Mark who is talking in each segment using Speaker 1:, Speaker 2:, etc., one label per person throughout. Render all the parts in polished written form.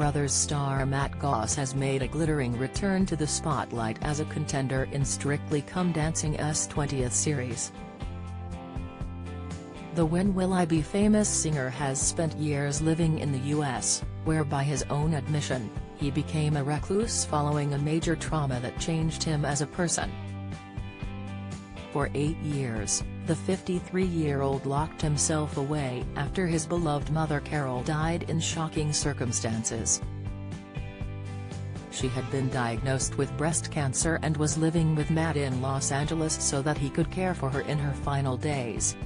Speaker 1: Brothers star Matt Goss has made a glittering return to the spotlight as a contender in Strictly Come Dancing's 20th series. The When Will I Be Famous singer has spent years living in the US, where by his own admission, he became a recluse following a major trauma that changed him as a person. For 8 years, the 53-year-old locked himself away after his beloved mother Carol died in shocking circumstances. She had been diagnosed with breast cancer and was living with Matt in Los Angeles so that he could care for her in her final days.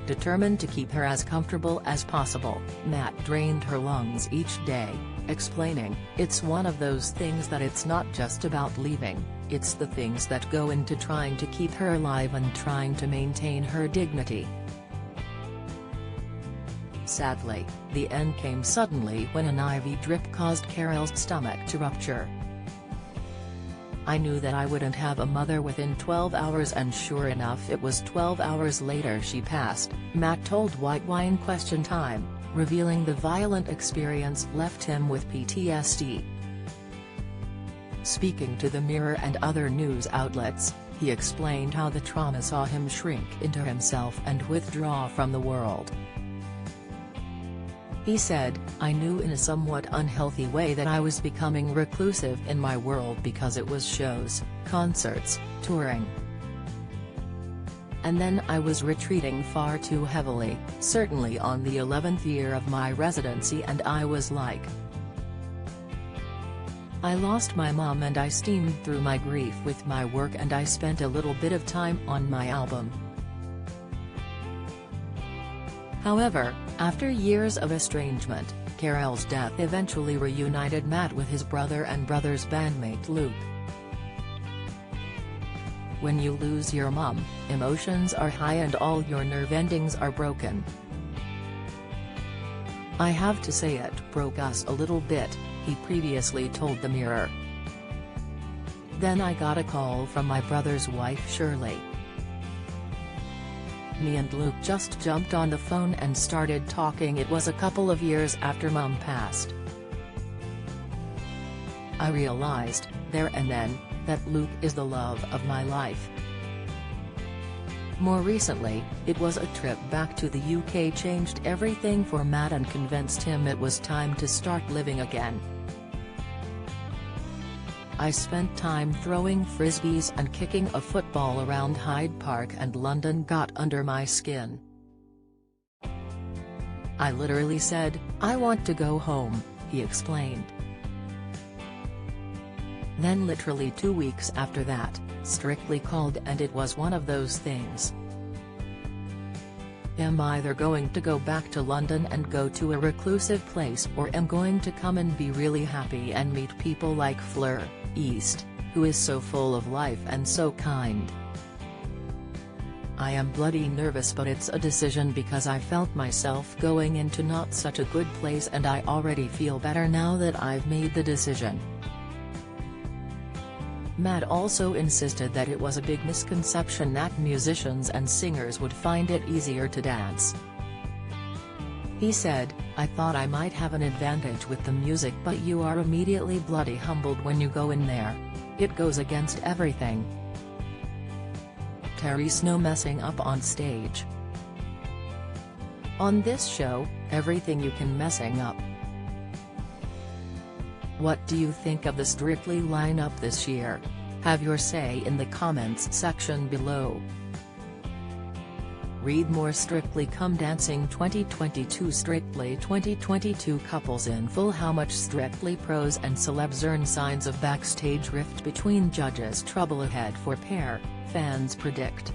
Speaker 1: Determined to keep her as comfortable as possible, Matt drained her lungs each day, explaining, "It's one of those things that it's not just about leaving, it's the things that go into trying to keep her alive and trying to maintain her dignity." Sadly, the end came suddenly when an IV drip caused Carol's stomach to rupture. "I knew that I wouldn't have a mother within 12 hours and sure enough it was 12 hours later she passed," Matt told White Wine Question Time, revealing the violent experience left him with PTSD. Speaking to the Mirror and other news outlets, he explained how the trauma saw him shrink into himself and withdraw from the world. He said, "I knew in a somewhat unhealthy way that I was becoming reclusive in my world because it was shows, concerts, touring. And then I was retreating far too heavily, certainly on the 11th year of my residency, and I was like, I lost my mom and I steamed through my grief with my work and I spent a little bit of time on my album." However, after years of estrangement, Carol's death eventually reunited Matt with his brother and brother's bandmate Luke. "When you lose your mom, emotions are high and all your nerve endings are broken. I have to say it broke us a little bit," he previously told the Mirror. "Then I got a call from my brother's wife Shirley. Me and Luke just jumped on the phone and started talking. It was a couple of years after Mom passed. I realized, there and then, that Luke is the love of my life. More recently, it was a trip back to the UK changed everything for Matt and convinced him it was time to start living again. I spent time throwing frisbees and kicking a football around Hyde Park and London got under my skin. I literally said, I want to go home," he explained. Then literally 2 weeks after that, Strictly called and it was one of those things. "I'm either going to go back to London and go to a reclusive place or am going to come and be really happy and meet people like Fleur East, who is so full of life and so kind. I am bloody nervous but it's a decision because I felt myself going into not such a good place and I already feel better now that I've made the decision." Matt also insisted that it was a big misconception that musicians and singers would find it easier to dance. He said, "I thought I might have an advantage with the music but you are immediately bloody humbled when you go in there. It goes against everything. There's no messing up on stage. On this show, everything you can messing up." What do you think of the Strictly lineup this year? Have your say in the comments section below. Read more Strictly Come Dancing 2022 Strictly 2022 couples in full. How much Strictly pros and celebs earn signs of backstage rift between judges. Trouble ahead for pair, fans predict.